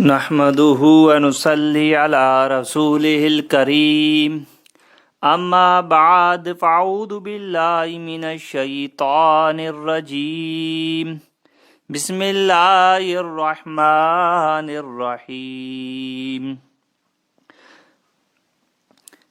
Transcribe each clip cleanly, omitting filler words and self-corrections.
نحمده ونصلي على رسوله الكريم اما بعد فاعوذ بالله من الشيطان الرجيم بسم الله الرحمن الرحيم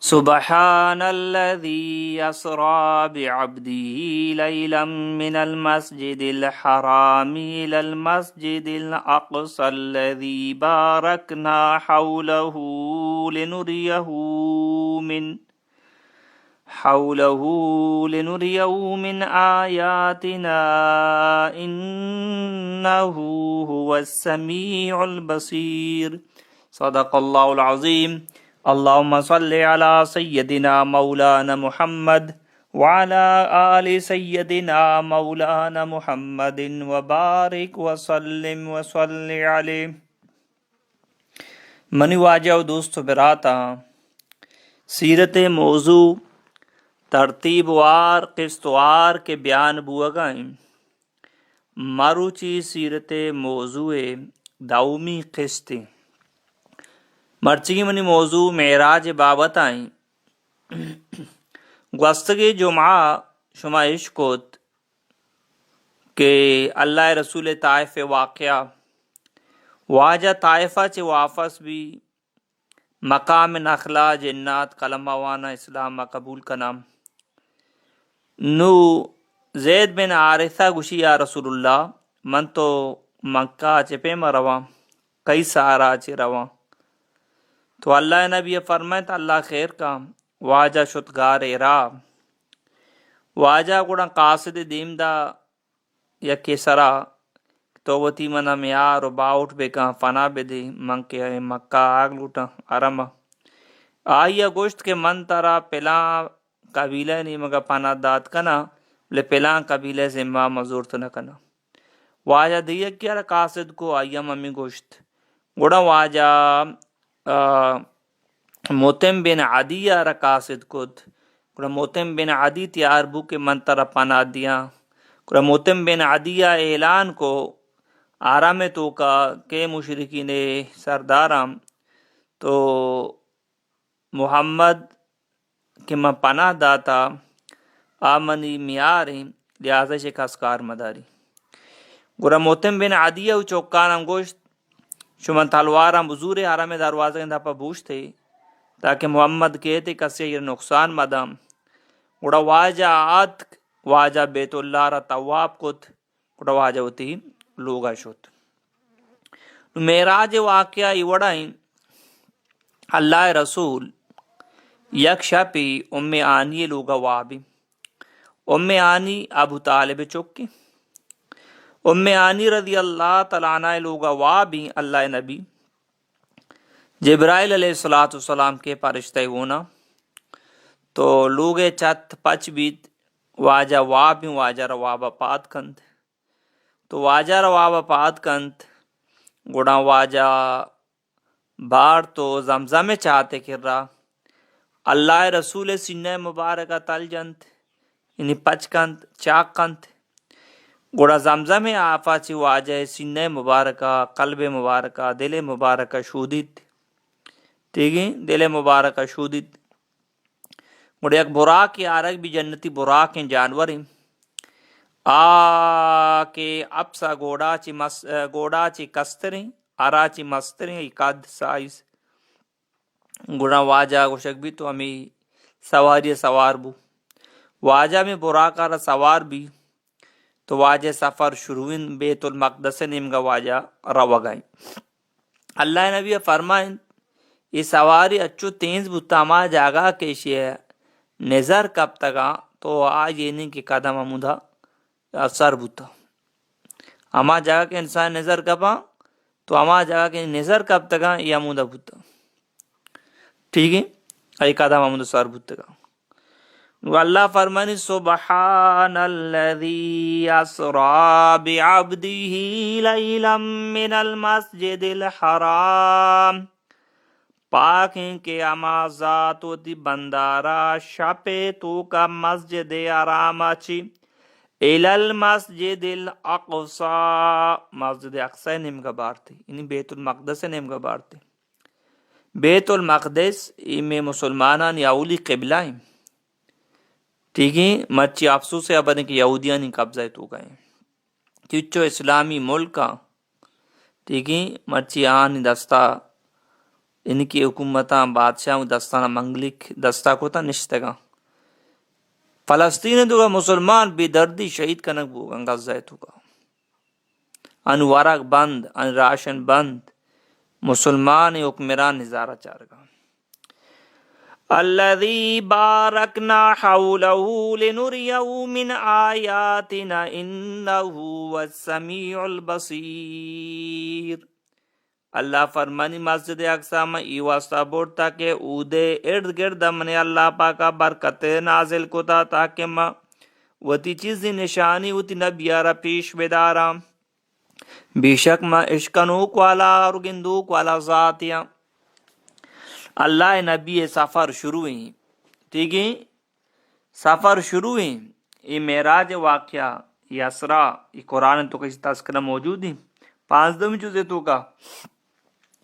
سبحان الذي أسرى بعبده ليلا من المسجد الحرام إلى المسجد الأقصى الذي باركنا حوله لنريه من آياتنا إنه هو السميع البصير صدق الله العظيم اللهم صل على سيدنا مولانا محمد وعلى آل سيدنا مولانا محمد وبارك وسلم وصل عليه. منی واجہ و دوست و براتا سیرت موضوع ترتیب وار قسط وار کے بیان بوگائیں ماروچی سیرت موضوع دومی قسطیں مرچی منی موضوع معراج بابت آئیں گوستگی جمعہ شما عشقت کہ اللہ رسول طائف واقعہ واجہ طائفہ چے واپس بھی مقام نخلا جنات کلمہ وانا اسلام قبول کنام نو زید بن عارثہ گوشی یا رسول اللہ من تو مکہ چے پیما رواں کئی سارا چے رواں تو اللہ نبی فرمائے تو اللہ خیر کا واجہ شتگار ایرا واجہ گوڑا قاصد دیم دا یا کسرا تو وتی منا میار و باؤٹ بے کہاں فنا بے دے من کے مکہ آگ لوٹا آرما آئیا گوشت کے من ترا پلان قبیلہ نہیں مگا پانا داد کنا لے پلان قبیلہ سے ماں مزورت نہ کنا واجہ دیا کیا قاصد کو آئیا ممی گوشت گوڑا واجہ موتم بن عدیہ را قاصد کد گوڑا موتم بن عدی تیار بو کے من ترا پانا دیا گوڑا موتم بن عدیہ اعلان کو آرام تو کا کہ مشرکین سردارم تو محمد کہ میں پناہ داتا آمنی میاریں لہذا شکاسکار مداری گورا موتم بن عدیہ و چوکانم گوشت شمن تلوارم بزور حرم دروازہ اندھا پا بوش تھے تاکہ محمد کہتے کسی یہ نقصان مدام گوڑا واجہ آت واجہ بیت اللہ را تواب کت گوڑا واجہ ہوتی لوگا شد معراج واقعہ ایوڑائیں اللہ رسول یک شپی ام آنی لوگا وابی ام آنی ابو طالب چکی ام آنی رضی اللہ تعالیٰ عنہ لوگا وابی اللہ نبی جبرائیل علیہ السلام کے پرشتہ ہونا تو لوگے چت پچ بیت واجہ وابی واجہ روابہ پات کند تو واجہ روابہ پات کند گوڑا واجہ بار تو زمزم چاہتے کر رہا اللہ رسول سنہ مبارکہ تل جنت یعنی پچ کند چاک کند گوڑا زمزم آفا چی واجہ سنہ مبارکہ قلب مبارکہ دل مبارکہ شودید ٹھیک ہے دل مبارکہ شودید گوڑا یک براک آرک بھی جنتی براک جانور ہیں کے اپسا گوڑا چی کستریں آرا چی مستریں قد سائز گوڑا واجہ گوشک بھی تو ہمیں سواری سوار بو واجہ میں براک آرہ سوار بھی تو واجہ سفر شروعین بیت المقدس نمگا واجہ روا گئیں اللہ نبی فرمائیں یہ سواری اچھو تینز بوتا ما جاگا کیشی ہے نظر کب تگا تو آج یہ نہیں کہ قدم امودہ اثر بوتا اما جگہ کے انسان نظر کبا تو اما جگہ کے نظر کب تگا یہ امودہ بوتا ٹھیک ہے ای قدم امودہ سر بوتا گا اللہ فرمانی سبحان الذی اسرا بعبده لیلا من المسجد الحرام پاک ہیں کہ اما ذات و دی بندارا شپے تو کا مسجد آرام اچھی الی المسجد الاقصى، مسجد اقصی نیم گبارتے، یعنی بیت المقدس نیم گبارتے. بیت المقدس میں مسلمانان یا اولی قبلہ ہیں. ٹھیک ہے، مچی افسوس ہے ابنے کہ یہودیان ہی قبضہ تو گئے کچو اسلامی ملک کا. ٹھیک ہے، مچی آن دستا ان کی حکومتاں بادشاہ دستانہ منگلک دستا کو تا نشتگا. فلسطین تو مسلمان بے دردی شہید کنک بوگا غزہ تو کا ان ورق بند ان راشن بند مسلمان حکمران ہزارہ چارگا. الذی بارکنا حولہ لنریہ من آیاتنا انہ هو السمیع البصیر. اللہ فرمانی مسجد اقصی میں ای واسطہ بورتا کہ اودے ارد گرد من اللہ پاکا برکت نازل کتا تاکہ ما وتی چیزی نشانی وتی نبیارا پیش بدارا. بے شک ما اشکنوک والا اور گندوک والا ذاتیا. اللہ نبی سفر شروع ہیں. ٹھیک ہے، سفر شروع ہیں. یہ معراج واقعہ یہ اسرا یہ قرآن تو کسی تذکرہ موجود ہیں 5 جزء تو کا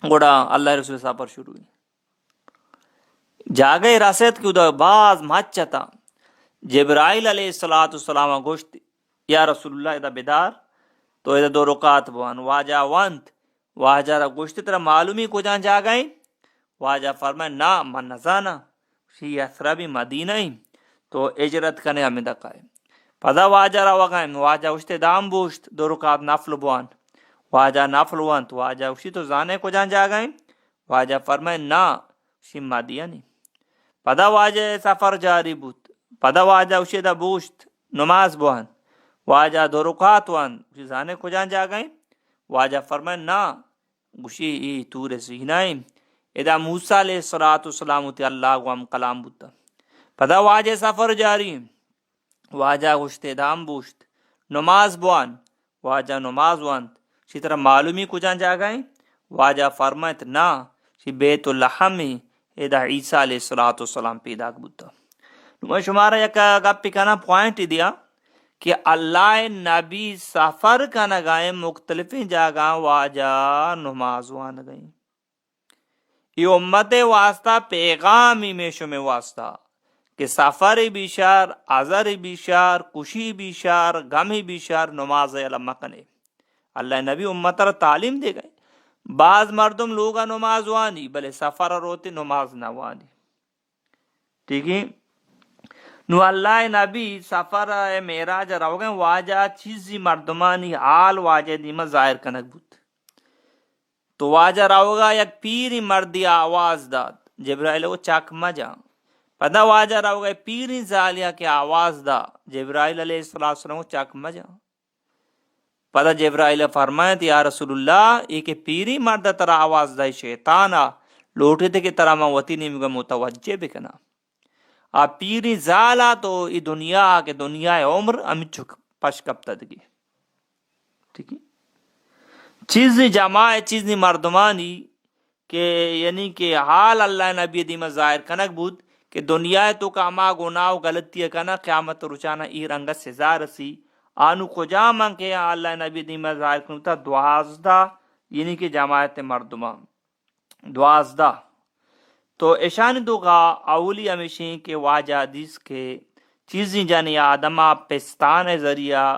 گوڑا اللہ رسول سفر شروع ہیں. جاگے راسد کی ادھا باز مچتا جبرائیل علیہ السلام گوشت یا رسول اللہ ادھا بیدار تو ادھا 2 رکعت بوان واجہ وانت واجہ را گوشت ترہ معلومی کو جان جاگئیں. واجہ فرمائے نا من نزانا شی اسرا بھی مدینہ ہی تو اجرت کنے ہمیں دقائے. پدا واجہ را وقائیں واجہ اشتے دام بوشت 2 رکعت نفل بوان واجہ نفل وانت واجہ اسی تو زانے کو جان جاگئیں. واجہ فرمائے نا شی مدینہ نہیں. پدا واجہ سفر جاری بود پدا واجہ اسی دا بوشت نماز بوان واجہ 2 رکعت وان اسی زانے کو جان جاگئیں. واجہ فرمائے نا گوشی ای تور سینائیں ادا موسیٰ علیہ السلام تی اللہ کو ہم کلام بودتا. پدا واجہ سفر جاری واجہ گوشت دام بوشت نماز بوان واجہ نماز وانت اسی طرح معلومی کو جان جاگئیں. واجہ فرمائت نا شی بیت اللحم ادا عیسیٰ علیہ السلام پیدا بودتا. میں شمارا یک گپی کنا پوائنٹ دیا کہ اللہ نبی سفر کنا گائیں مختلف جاگاں واجہ نماز وان گئیں. یہ امت واسطہ پیغامی میں شمع واسطہ کہ سفر بیشار عذر بیشار کشی بیشار غمی بیشار نماز علم کنے. اللہ نبی امت را تعلیم دے گئے. بعض مردم لوگا نماز وانی بلے سفر روتے نماز نہ وانی. ٹھیک ہے، نو اللہ نبی سفر معراج رو گئے واجہ چیزی مردمانی حال واجہ دیما ظاہر کنک بود. تو واجہ روگا یک پیری مردی آواز داد جبرائیل کو چاک مجا. پدا واجہ روگا پیری زالیا کی آواز دا جبرائیل علیہ السلام کو چاک مجا. پدا جبرائیل فرمائے یا رسول اللہ ایک پیری مرد ترا آواز دا شیطانا لوٹے تھے کہ ترا موتی نہیں متوجہ بکنا. آپ پیری زالا تو ای دنیا کے دنیا عمر امی چک پشکب تدگی. ٹھیک ہے، چیزی جماع چیزی مردمانی کہ یعنی کہ حال اللہ نبی دیما ظاہر کنک بود کہ دنیا تو کا اما گناہ و غلطی کنا قیامت رچانا ای رنگا سزا رسی. آنو کجا من کہ اللہ نبی دیما ظاہر کنتا 12 یعنی کہ جماعت مردمان 12. تو اشان دو کا اولی ہمیشہ کے واجہ حدیث کے چیزیں جانی آدمہ پستان ذریعہ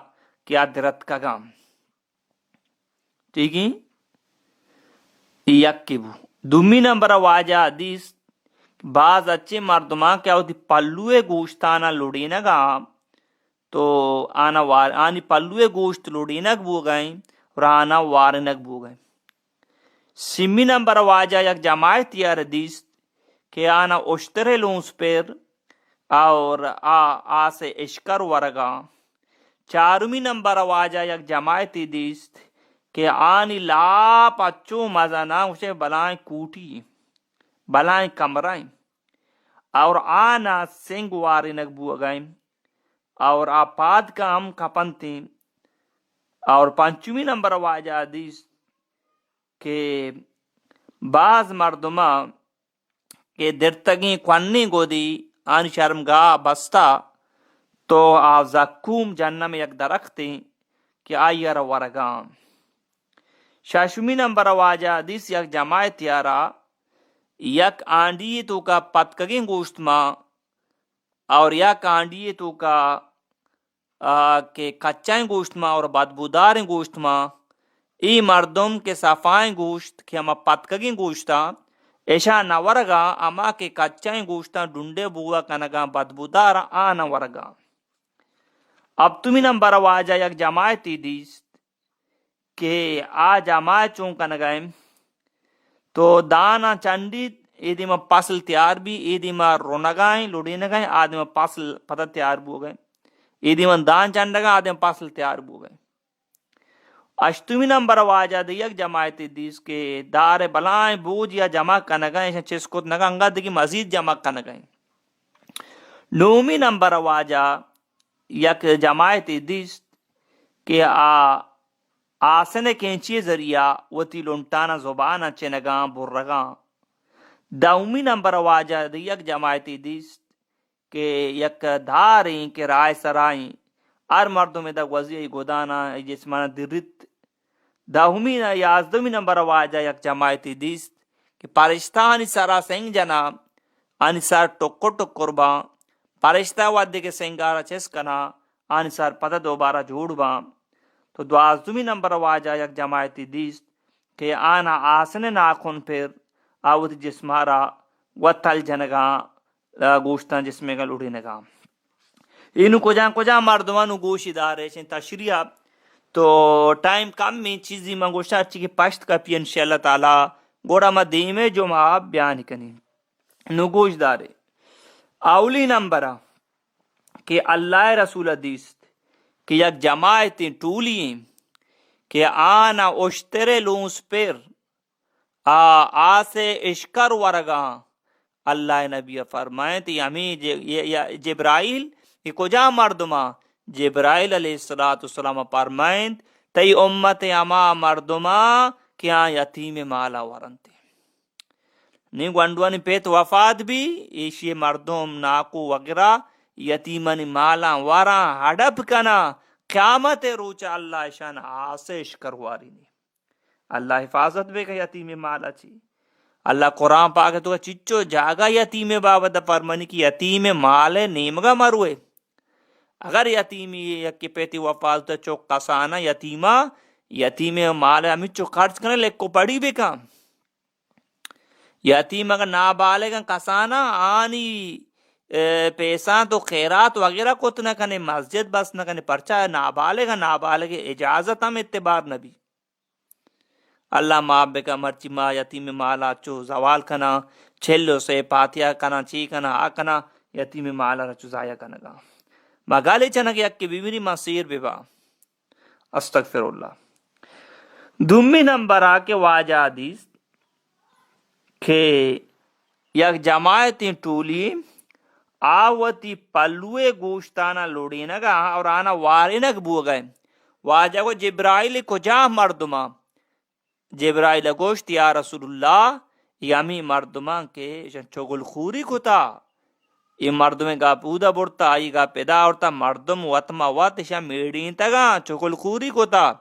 کیا درت کا گام. ٹھیک ہے، یک کی بو دومی نمبر واجہ حدیث بعض اچھے مردماں کیا ہوتی پلوے گوشتانا لڑینہ گا تو آنی پلوے گوشت لڑینک بو گئیں اور آنا وارنک بو گئیں. سمی نمبر واجہ یک جماعت یا حدیث کہ آنا اشترے لونس پر اور آسے اشکر ورگا. چارمی نمبر واجہ یک جماعت حدیث کہ آنی لاپ اچھو مزانا اسے بلائیں کوٹی بلائیں کمرائیں اور آنا سنگ وارنک بو گئیں اور آپاد کا ہم کپن تھیں. اور پانچویں نمبر واجہ حدیث کہ بعض مردمہ کہ درتگیں کنی گو دی آن شرمگاہ بستا تو آ زکوم جہنم یک درخت ہیں کہ آئیر ورگام. شاشمی نمبر واجہ حدیث یک جماعت یارا یک آنڈی تو کا پتکگیں گوشت ماں اور یک آنڈی تو کا کہ کچائیں گوشت ماں اور بدبوداریں گوشت ماں ای مردم کے صفائیں گوشت کہ ہما پتکگیں گوشتا ایشا نورگا اما کے کچائیں گوشتا ڈنڈے بوا کنگا بدبودارا آنا ورگا. اب تمہیں نمبر واجہ یک جماعتی دیست کہ آ جماعت چون کنگائیں تو دانا چنڈی ایدی ما پاسل تیار بھی ایدی ما رونگائیں لوڑی نگائیں آدی ما پاسل پتہ تیار بو گئیں ایدی ما دان چنڈگا آدی ما پاسل تیار بو گئیں. اشتمی نمبر واجہ دی یک جماعتی دیس کے دار بلائیں بوج یا جمع کنگائیں چسکت نگا انگا دیگی مزید جمع کنگائیں. نومی نمبر واجہ یک جماعتی دیس کہ آسنے کینچی ذریعہ وتی لنٹانا زبانا چنگاں برگاں. دومی نمبر واجہ دی یک جماعتی دیست کہ یک دھاریں کہ رائے سرائیں ار مردم دا وزی گودانا جسمانا درت. دہمی یازدمی نمبر واجہ یک جماعتی دیست کہ پرشتانی سرا سنگ جنا آنی سر ٹکر ٹکر با پرشتہ ودے کے سنگارا چس کنا آنی سر پتہ دوبارہ جوڑ با. تو دوازدمی نمبر واجہ یک جماعتی دیست کہ آنا آسن ناخن پھر آوت جسمارا و تل جنگاں گوشتاں جسمے گا لڑی نگاں. اینو کجا مردمانو گوشی دارے چھیں تشریح تو ٹائم کم میں چیزی میں گوشتا اچھی کہ پشت کا پی انشاءاللہ تعالی گوڑا ما دیمے جو ما بیان کنی نو گوش دارے. اولی نمبرہ کہ اللہ رسول دیست کہ یک جماعتیں ٹولیں کہ آنا اشترے لونس پر آسے اشکر ورگا. اللہ نبی فرمائیں تی ہمیں جبرائیل یہ کجا مردما جبرائیل علیہ السلام فرمائیں تی امت اما مردما کیا یتیم مالا ورنتے نہیں گونڈوانی پیت وفات بھی ایشی مردم ناکو وغیرہ یتیمانی مالا ورا ہڑپ کنا قیامت روچا اللہ شان آسیش کرواری نہیں. اللہ حفاظت بے کہ یتیم مالا چی. اللہ قرآن پاک تو چچو جاگا یتیم بابت فرمانی کی یتیم مال نیمگا مروے. اگر یتیمی یکی پیتی وفات چوک قسانا یتیم مال ہمیں چو خرچ کرنے لیکو پڑی بے کام. یتیم اگر نابالغ کسانا آنی پیسہ تو خیرات وغیرہ کت نہ کنے مسجد بس نہ کنے پرچہ نابالغ اجازت ہم اتبار نبی. اللہ ماں بے کا مرچی ماں یتیم مالا چو زوال کنا چھلو سے پاتیا کنا چی کنا آ کنا یتیم مالا رچو ضائع کنا گا مگالے چنک یک کی بیوری ماں سیر بے با استغفر اللہ. دومی نمبر آ کے واجہ حدیث کہ یک جماعتیں ٹولی آوتی پلوے گوشتانا لوڑی نگا اور آنا واری نگ بو گئے. واجہ کو جبرائیل کجا مردما جبرائیل گوشت یا رسول اللہ یمی مردمان کے چگل خوری کتا یہ مردم گا پودا بڑتا آئی گا پیدا ہوتا مردم وطما واتشا میڑین تگا چگل خوری کتا.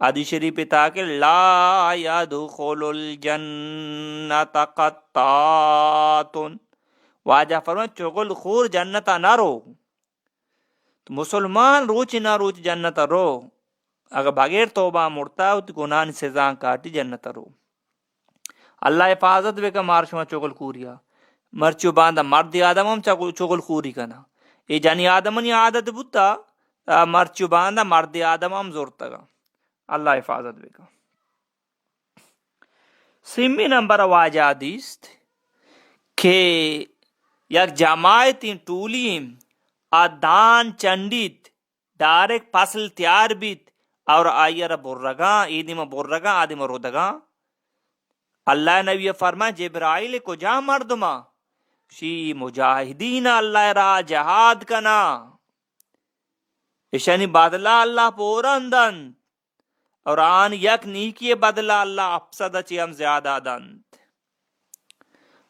حدیث شریف تاکہ لا یدخل الجنت قطاتن واجہ فرمائے چگل خور جنتا نہ رو. تو مسلمان روچ نہ روچ جنتا رو اگر بغیر توبہ مرتا ہو تو گناہ سزا کاٹی جنت رو. اللہ حفاظت بے کا مارشما چگل خوریا مرچو باندھا مرد آدم ہم چگل خوری کنا یہ جنی آدمنی عادت بتا مرچو باندھا مرد آدم ہم زورتا گا. اللہ حفاظت بے کا. سیمی نمبر واجہ دیست کہ یک جماعتیں ٹولیں آدان چنڈیت ڈائریکٹ فصل تیار بیت اور آئیر برگاں ایدی میں برگاں آدی میں رودگاں. اللہ نبی فرمائے جبرائیل کو جا مردما شی مجاہدین اللہ را جہاد کنا اشانی بدلہ اللہ پورندن اور آن یک نیکی بدلہ اللہ افسد چی ہم زیادہ دند.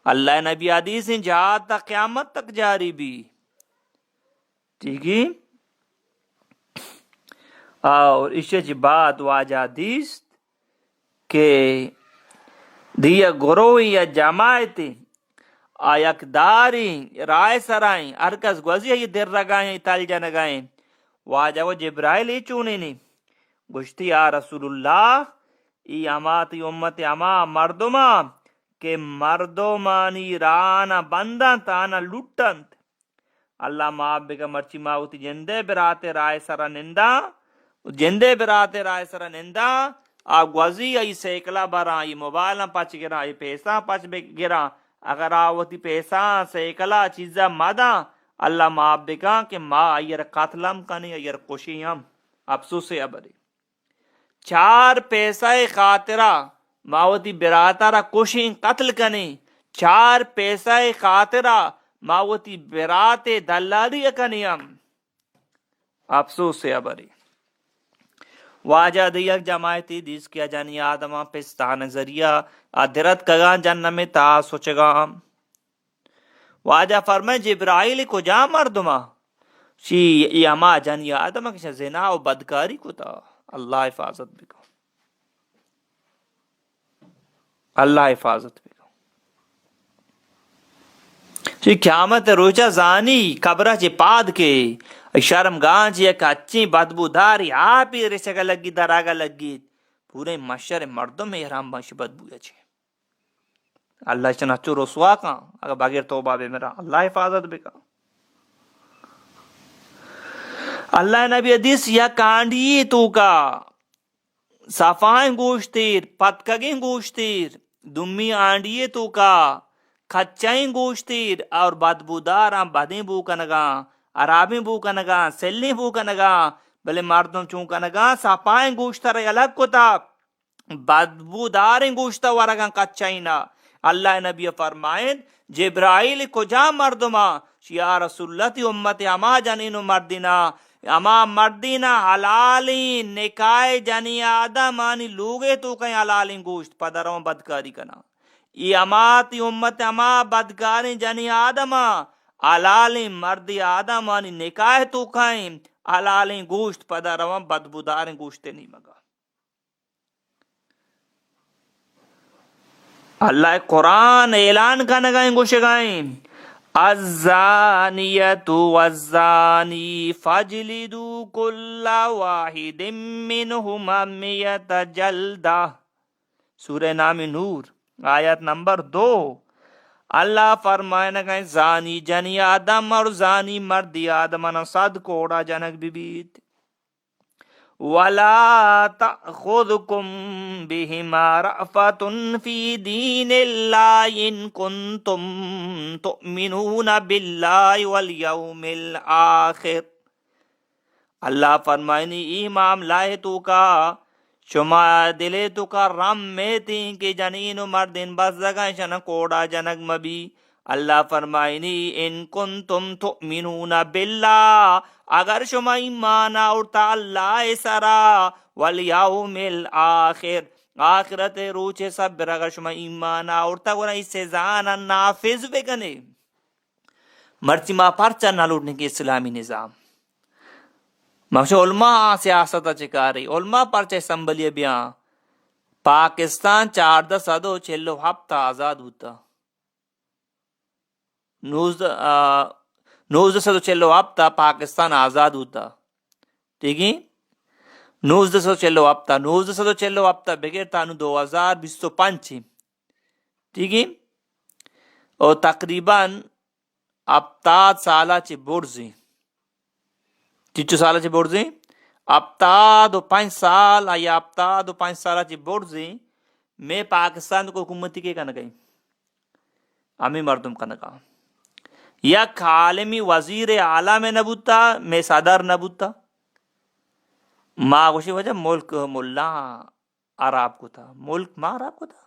اللہ نبی حدیث جہاد تا قیامت تک جاری بھی ٹھیک ہے. اور اس بات واجہ دیست کہ دیا گروہ یا جماعت آیک داری رائے سرائیں ارکس گوزی یہ در رگائیں تل جنگائیں واجہ و جبرائیل ای چونے نے گشتی یا رسول اللہ ای اماتی امت اما مردما کہ مردمانی رانا بندن تانا لٹنت اللہ معاف بگا مرچی ماوتی جندے براتے رائے سرا نندا جندے براتے رائے سرا نندا آ گوزی ای سیکلا برا ای موبائل پچ گرا ای پیسہ پچ گرا اگر آوتی پیسہ سیکلا چیزا مادا اللہ معاف بگا کہ ما ایر قتلم کنی ایر کشیم افسوس ابری 4 پیسہ خاطرہ ماوتی براتا را کشین قتل کنی 4 پیسہ خاطرہ ماوتی برات دلالی کنیم افسوس ابری. واجہ دیگ جماعتی دیس کیا جانی آدمہ پستان ذریعہ ادرت کگا جنہ میں تا سوچگا. واجہ فرمائے جبرائیل کو جا مردمہ شی ای اما جانی آدمہ کشا زنا و بدکاری کو تا اللہ حفاظت بکو اللہ حفاظت بکو. شی قیامت روچہ زانی قبرہ چی پاد کے شرم گان چی ایک اچھی بدبو داری آپ ہی رشگا لگی دراغا لگی پورے مشر مردم میں احرام بانش بدبو ہے. اللہ چنچو رسوا کا اگر بغیر توبہ بے میرا اللہ حفاظت بکا. اللہ نبی حدیث یا کانڈی تو کا صفائیں گوشتیر پتکگیں گوشتیر دمی آنڈیے تو کا کچائیں گوشتیر اور بدبوداراں بدیں بو کنگا عرابیں بو کنگا سلیں بو کنگا بلے مردم چون کنگا صفائیں گوشتر الگ کتا بدبوداریں گوشتر ورگاں کچائینا. اللہ نبی فرمائیں جبرائیل کجا مردما یا رسول اللہ تی امت اما جنین مردینا اما مردینا حلالی نکائے جنی آدمانی لوگے تو کہیں حلالی گوشت پدروں بدکاری کنا ای اما تی امت اما بدکاری جنی آدما حلالی مردی آدمانی نکائے تو کہیں حلالی گوشت پدروں بدبودار گوشت نہیں مگا. اللہ قرآن اعلان کا نگائیں گوشگائیں الزانیت والزانی فاجلدوا کل واحد منہما 100 جلدہ سورہ نام نور آیت نمبر 2. اللہ فرمائے نگائیں زانی جنی آدم اور زانی مردی آدم 100 کوڑا جنک بیت وَلَا تَأْخُذْكُمْ بِهِمَا رَأْفَةٌ فِي دِينِ اللَّهِ إِن كُنتُمْ تُؤْمِنُونَ بِاللَّهِ وَالْيَوْمِ الْآخِرِ. اللہ فرمائنی ای معاملہ تو کا شما دلے تو کا رم میں تین کہ جنین و مردین بس جگہ شن کوڑا جنگ مبی. اللہ فرمائنی ان کنتم تؤمنون باللہ اگر شما ایمان آورتا اللہ سرا والیوم الآخر آخرت روچے صبر اگر شما ایمان آورتا گونا اس سے زانا نافذ بگنے مرچی ما پرچا نہ لوٹنے کے اسلامی نظام مخشو علماء سیاستہ چکاری علماء پرچا اسمبلی بیاں پاکستان 1446 ہفتہ آزاد ہوتا 1946 ہفتہ پاکستان آزاد ہوتا ٹھیک ہے 1946 ہفتہ بغیر تانو 2025 ٹھیک ہے اور تقریباً اپتاد سالہ چی برزی چچو سالہ چی برزی اپتاد و 5 سال یا اپتاد و 5 سالہ چی برزی میں پاکستان کو حکومتی کے کنگئی امی مردم کنگا یک عالمی وزیر اعلیٰ میں نبوتا میں صدر نبوتا ماں گوشی وجہ ملک ملا عراب کو تھا ملک ماں عراب کو تھا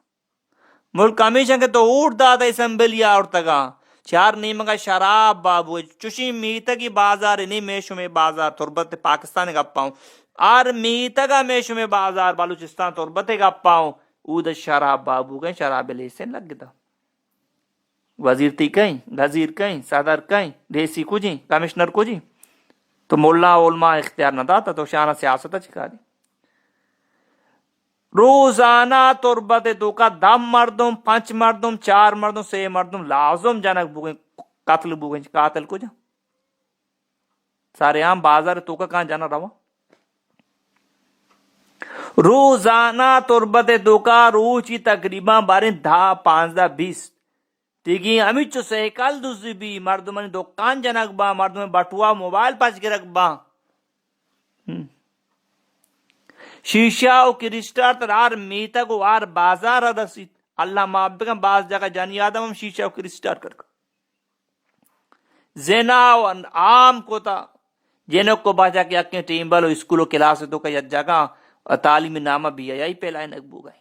ملک ہمیشہ کے تو اوٹ دادا اسمبلیا اور تگا 4 نیمگا شراب بابو چوشی میتا کی بازار نہیں میشو میں بازار تربت پاکستان گا پاؤں اور میتا کا میشو میں بازار بلوچستان تربت گا پاؤں او دا شراب بابو گئے شراب لیسن لگ گتا وزیر تی کہیں غزیر کہیں صدر کہیں ڈیسی کو جی کمشنر کو جی تو ملا علماء اختیار نہ داتا تو شانہ سیاست چکاری روزانہ تربت دوکا دم مردم 5 مردم 4 مردم 6 مردم لازم جنک بوگیں قتل بوگیں قاتل کو جا سارے عام بازار تو کا کہاں جانا رہا روزانہ تربت دوکا روچی تقریباً 12 15 20 ٹھیک ہمیں چو سیکل دوزی بھی مردمانی دکان جنک با مردمان بٹوا موبائل پاس کے رکھ با شیشہ و کرسٹار تر آر میتا کو آر بازار رسید اللہ معبکم باز جگہ جانی آدم ہم شیشہ و کرسٹار کر زنا و عام کو تا جنوں کو باجا کے اکیں ٹیمبل و اسکول و کلاس تو کا جگہ تعلیم نامہ بھی آئی پہلائے نقبو گئے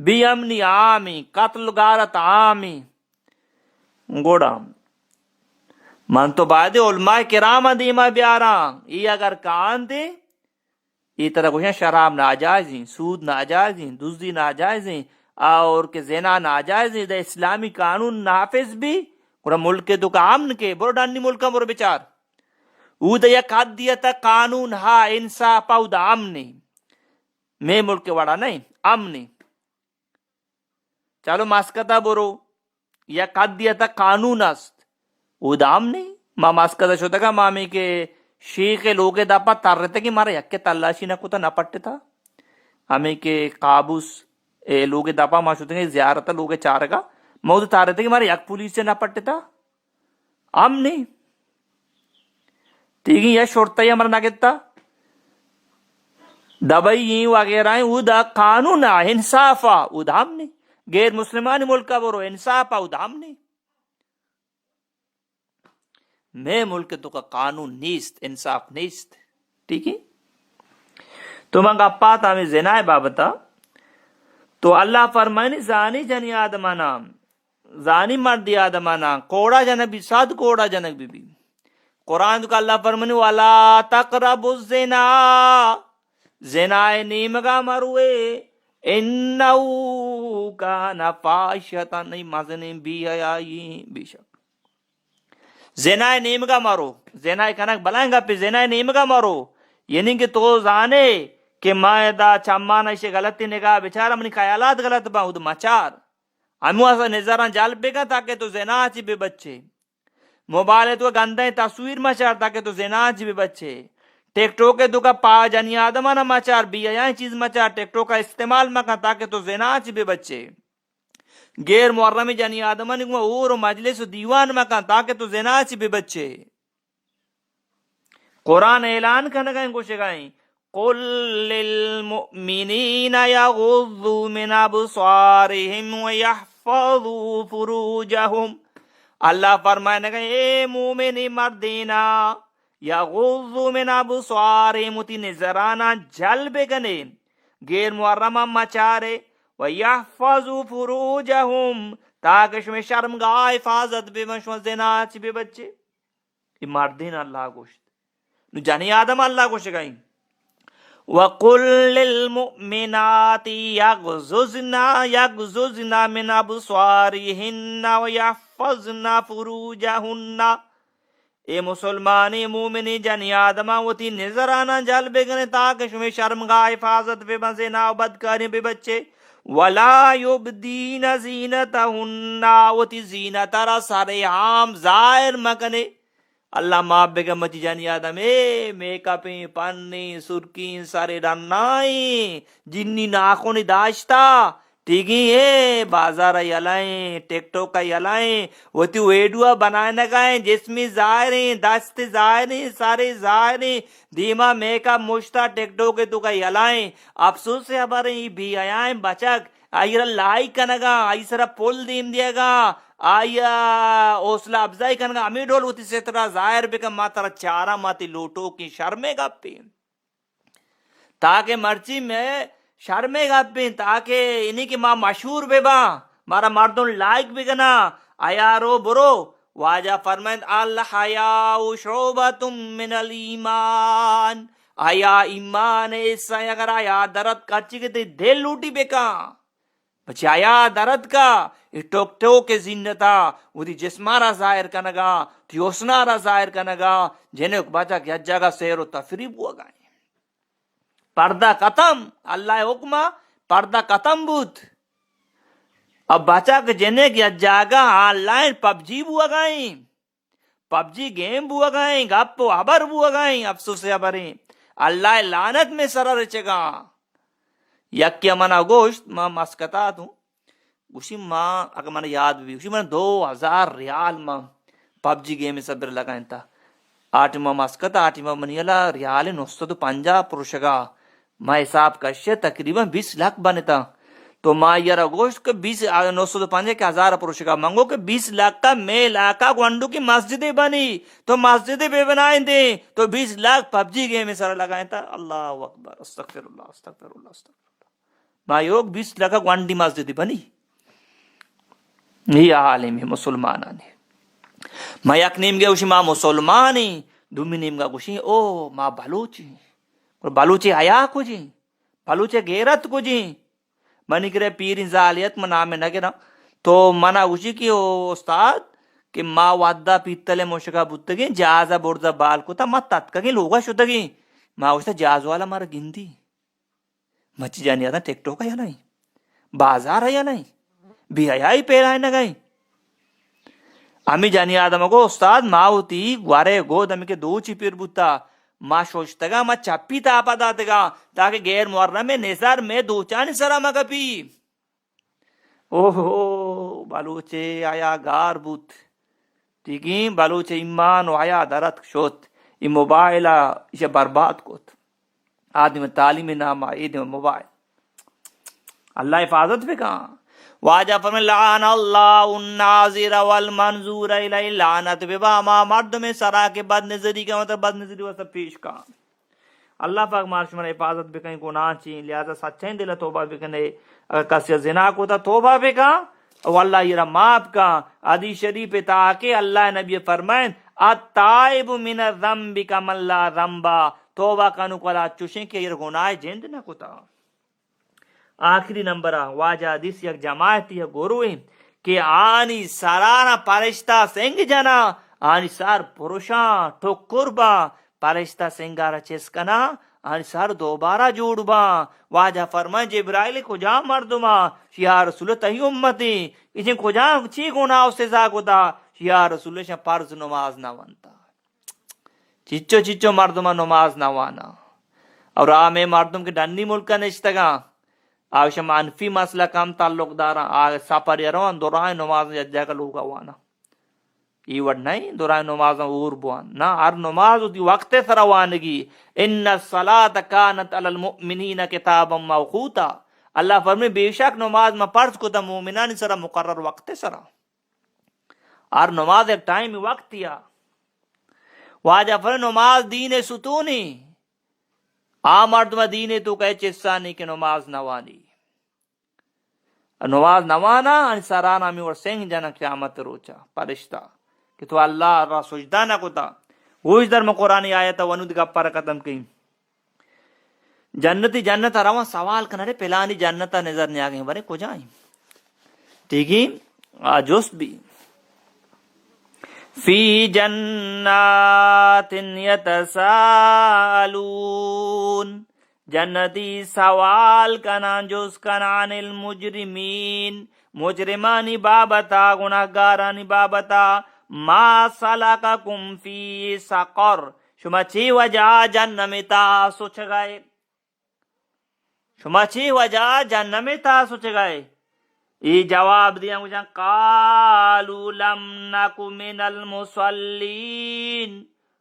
بی امنی عامی قتل غارت عامی گوڑا من تو بعد علماء کرام دیما بیارا یہ اگر کان دے یہ طرح کوشاں شراب ناجائز ہیں سود ناجائز ہیں دزدی ناجائز ہیں اور کہ زنا ناجائز ہیں دا اسلامی قانون نافذ بھی اور ملک کے دکا امن کے برو ڈانی ملکا برو بچار او دا یک حدیتا قانون ہا انصاف او دا امنی میں ملک کے وڑا نہیں امنی چلو ماسکتا برو یک حدیتا قانون است او دا امنی ما ماسکتا شو تکا مامی کے شیخ لوگ دا پا تر رہتے کہ مارا یک کے تلاشی نہ کتا نہ پٹے تھا ہمیں کے قابوس لوگ دا پا ما شو تکا زیارتا لوگ چارگا موضوع تار رہتے کہ مارا یک پولیس سے نہ پٹے تھا امنی ٹھیک ہے یا شورتا یا مرنا کتا دبئی یہ وغیرہ ہیں او دا قانون انصافا او دا امنی غیر مسلمان ملکہ برو انصافا او دا امنی میں ملک تو کا قانون نیست انصاف نیست ٹھیک ہے تو منگا پاتا میں زنا بابتا تو اللہ فرمائنی زانی جنی آدمانا زانی مردی آدمانا کوڑا جنبی ساد کوڑا جنبی بھی قرآن کا اللہ فرمائنی وَلَا تَقْرَبُ الزِّنَا زنائے نیمگا مروے اِنَّهُ كَانَ فَاحِشَةً نہیں مازنین بھی آئی بے شک زنائے نیمگا مارو زنائے کنک بلائیں گا پہ زنائے نیمگا مارو یعنی کہ تو زانے کہ ماں دا چمانا اسے غلطی نگاہ بیچارہ منی خیالات غلط با ہوں مچار ہمیں ایسا نظران جال پہ گا تاکہ تو زنا چی بے بچے موبائل تو گندہ تصویر مچار تاکہ تو زنا چی بے بچے ٹیک ٹوک کے دو کا پا جنی آدمانا مچار بھی آئیں چیز مچار ٹیک ٹوک کا استعمال مکا تاکہ تو زنا چی بے بچے غیر محرمی جنی آدمانی کو اور مجلس و دیوان مکان تاکہ تو زنا چی بے بچے قرآن اعلان کرنے گئیں گوشے گئیں قل للمؤمنین یغضوا من ابصارهم ویحفظوا فروجهم اللہ فرمائے گئے اے مومنی مردینا یغضوا من ابصارهم تی نظرانا جلب گنے غیر محرمہ مچارے وَيَحْفَظُوا فُرُوجَهُمْ تاکہ شمی شرمگاہ حفاظت بے مشوہ زنا چی بے بچے یہ مردین اللہ گوشت نو جانی آدم اللہ گوشت گئیں وَقُلْ لِلْمُؤْمِنَاتِ يَغْضُضْنَ مِنْ أَبْصَارِهِنَّ وَيَحْفَظْنَ فُرُوجَهُنَّ اے مسلمانی مومنی جانی آدمہ وہ تی نظرانا جل بے گنے تاکہ شمی شرمگاہ حفاظت بے زنا و بدکاری بے بچے وَلَا يُبْدِينَ زِينَتَهُنَّ وَتِ زِينَتَ را سارے عام ظاہر مکنے اللہ ماں بگم مچی جانی آدم اے میک اپیں پنیں سرکیں سارے رنائیں جنی ناخونی داشتا ٹھیک ہے بازار یلائیں ٹک ٹوک کا یلائیں وتی ویڈیو بنائے نگائیں جسمی ظاہریں دست ظاہریں سارے ظاہریں دیما میک اپ مشتا ٹک ٹوک کے تو کا یلائیں افسوس سے ہمارے بھی آئیں بچک آئیر لائک کنگا آئی سرا پول دیم دیا گا آیا حوصلہ افزائی کنگا امی ڈول ہوتی سے طرح ظاہر بکم ماترا چارہ ماتی لوٹو کی شرمے گا پی تاکہ مرچی میں شرمے گا پی تاکہ انہی کی ماں مشہور بے با مارا مردون لائک بگنا آیا رو برو واجہ فرمائند الحیاء شعبۃ من الایمان آیا ایمان ایسا اگر آیا درد کچی کے تے دل لوٹی بے کا بچی آیا درد کا یہ ٹوک ٹوک کے زینتا وہ دی جسمارا ظاہر کنگا تیوسنارا ظاہر کنگا جنہیں بچا کہ جگہ سیر و تفریح ہوا گائیں پردہ ختم اللہ حکمہ پردہ ختم بود اب بچا کہ جنہیں کہ جگہ آن لائن پب جی بوا گائیں پب جی گیم بوا گائیں گپ و عبر بوا گائیں افسوس عبریں اللہ لعنت میں سرا رچے گا یکی منا گوشت ماں مسکتا ہوں اسی ماں اگر منا یاد بھی اسی منا 2000 ریال ماں پب جی گیم سبر لگائیں تھا آٹھ ماں مسکتا آٹھ ماں منیلا ریال 950 پروشگا ماں حساب کشے تقریباً 20 لاکھ بنتا تو ماں یارا گوشت کے 950 کے 1000 پروشگا منگو کہ 20 لاکھ کا میں علاقہ گوانڈو کی مسجدیں بنی تو مسجدیں بے بنائیں دیں تو 20 لاکھ پب جی گیم سر لگائیں تھا اللہ اکبر استغفر اللہ استغفر اللہ استغفر ماں یوگ 20 لاکھ گوانڈی مسجدیں بنی یہ عالم ہے مسلمانہ نے ماں یک نیم گے اسی ماں مسلمانی دومی نیم گا گوشی او ماں بلوچی بلوچی حیا کو جی بلوچی غیرت کو جی منی کرے پیر زالیت میں نام نگرا تو منا گوشی کی استاد کہ ماں وعدہ پیتلے موشکا بوتگی جازہ برزہ بال کو تا مت تتکگی لوگا شدگی ماں گوشتا جاز والا مارا گندی مچی جانی آتا ٹک ٹوک ہے یا نہیں بازار ہے یا نہیں بھی حیائی پیرا ہے نہ گئی امی جانی آدم کو استاد ماں ہوتی گوارے گود امی کے دو چی پیر بوتا ماں سوچتگا ماں چپی تا پا داتگا تاکہ غیر محرم میں نظر میں دو چانی سرا مگا پی اوہو بلوچے آیا گار بوت ٹھیکی بلوچے ایمان و آیا درت شوت یہ موبائلہ اسے برباد کوت آدمی تعلیم نام آئی دے موبائل اللہ حفاظت پہ کہاں واجہ فرمائے لعن اللہ الناظر والمنظور الیہ لعنت ببا ما مرد میں سرا کے بد نظری کا مطلب بد نظری واسطہ پیش کا اللہ پاک مارش من حفاظت بھی کہیں گناہ چین لہذا سچیں دل توبہ بھی کہیں اگر کسی زنا کو تا توبہ بھی کہاں واللہ یہ معاف کا حدیث شریف تاکہ اللہ نبی فرمائیں التائب من الذنب کمن لا ذنب توبہ کنو کلا چوشیں کہ یہ گناہ جند نہ کتا آخری نمبر واجہ حدیث یک جماعت یا گروہ کہ آنی سارانا پرشتہ سنگ جنا آنی سار پروشاں ٹھکر با پرشتہ سنگارا چسکنا آنی سار دوبارہ جوڑ با واجہ فرمائے جبرائیل کجا مردما یا رسول تہی امتی اسے کجا چی گناہ سزا کتا یا رسول شاہ فرض نماز نہ وانتا چچو چچو مردما نماز نہ وانا اور آمیں مردم کے ڈنی ملکہ نشتگا آوشہ منفی مسئلہ کم تعلق دارا سفر یروان دورائن نماز ججا کا لوگا وانا یہ وڈ نہیں دورائن نماز اور بوان نا ہر نماز دی وقت سروانگی ان الصلاة کانت علی المؤمنین کتابا موقوتا اللہ فرمائے بے شک نماز میں پرس کو تا مومنان سرا مقرر وقت سرا ہر نماز ایک ٹائم وقت یا واجہ فرمائے نماز دین ستونی مرد مدینے تو کہے چسانی کہ نماز نوانی نماز نوانا سارانا میں اور سنگ جانا قیامت روچا پرشتہ کہ تو اللہ را سجدہ نہ کتا وہ اس در میں قرآن آیتا ونود کا پر قدم کہیں جنتی جنتا رواں سوال کنارے پلانی جنتا نظر نہیں آگئیں برے کو جائیں ٹھیک ہی آجوست بھی فی جنات یتسالون جنتی سوال کنا جس کنان المجرمین مجرمانی بابتا گناہگارانی بابتا ما سلککم فی سقر شما چی وجہ جہنمتا سوچ گئے شما چی وجہ جہنمتا سوچ گئے یہ جواب دیا مجھے قالوا لم نکو من المصلین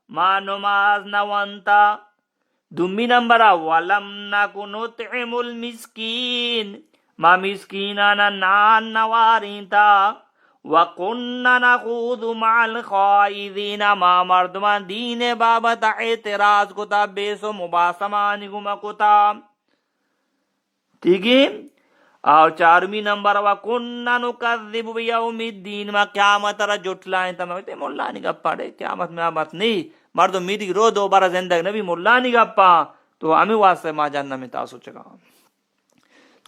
ما نماز نوانتا دومی نمبر ولم نکو نطعم المسکین ما مسکینانا نان نوارینتا وَقُنَّ نَخُوضُ مَعَ الْخَائِضِينَ ما مردمان دین بابت اعتراض کتا بیسو مباسمانی گما کتا ٹھیک ہے اور چارمی نمبر وَقُنَّ نُكَذِّبُ بِيَوْمِ الدِّينِ ما قیامت را جٹلائیں تمہیں مولا نہیں گپا ڈے قیامت میں آمت نہیں مردو میری رو دوبارہ زندگ نبی مولا نہیں گپا تو ہمیں واسطے ما جاننا میں تاسو چکا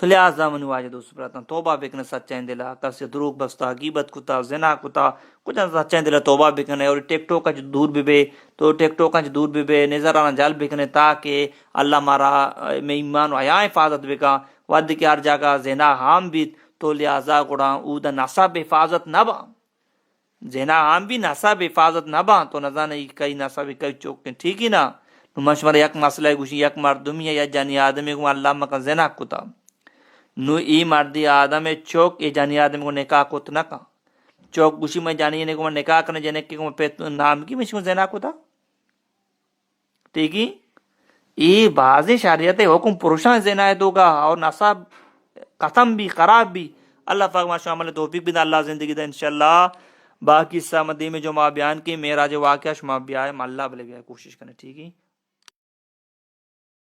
تو لہٰذا من واجہ دوست براتاں توبہ بکنے سچائیں دلا کس دروغ بستا غیبت کتا زنا کتا کچھ سچائیں دلا توبہ بکنے اور ٹیک ٹوک کا دور بھی تو ٹیک ٹوک کا دور بھی نظرانہ جال بکنے تاکہ اللہ مارا میں ایمان و حیا حفاظت بکا ود کے ہر جگہ زنا ہام بھی تو لہٰذا گڑا او دا نصب حفاظت نہ با زنا ہام بھی نصب حفاظت نہ با تو نظانہ کئی نصب کئی چوکیں ٹھیک ہی نا مشورہ یک مسئلہ گوشی یک مردمی یا جانی آدمی کو اللہ مکا زنا کتا نو ای مردی آدم چوک ای جانی آدمی کو نکاح کت نہ کا چوک گوشی میں جانی نے کو نکاح کرنے جنے کی کو پیت نام کی مشکو زنا کتا ٹھیک ہی ای بعضی شریعت حکم پروشان زنا ہے دوگا اور نصب ختم بھی خراب بھی اللہ پاک ماشاء عمل توفیق بھی دا اللہ زندگی دا انشاءاللہ باقی سامدی میں جو ما بیان کی معراج واقعہ شما بھی آئے اللہ بلے گیا کوشش کرنے ٹھیک ہی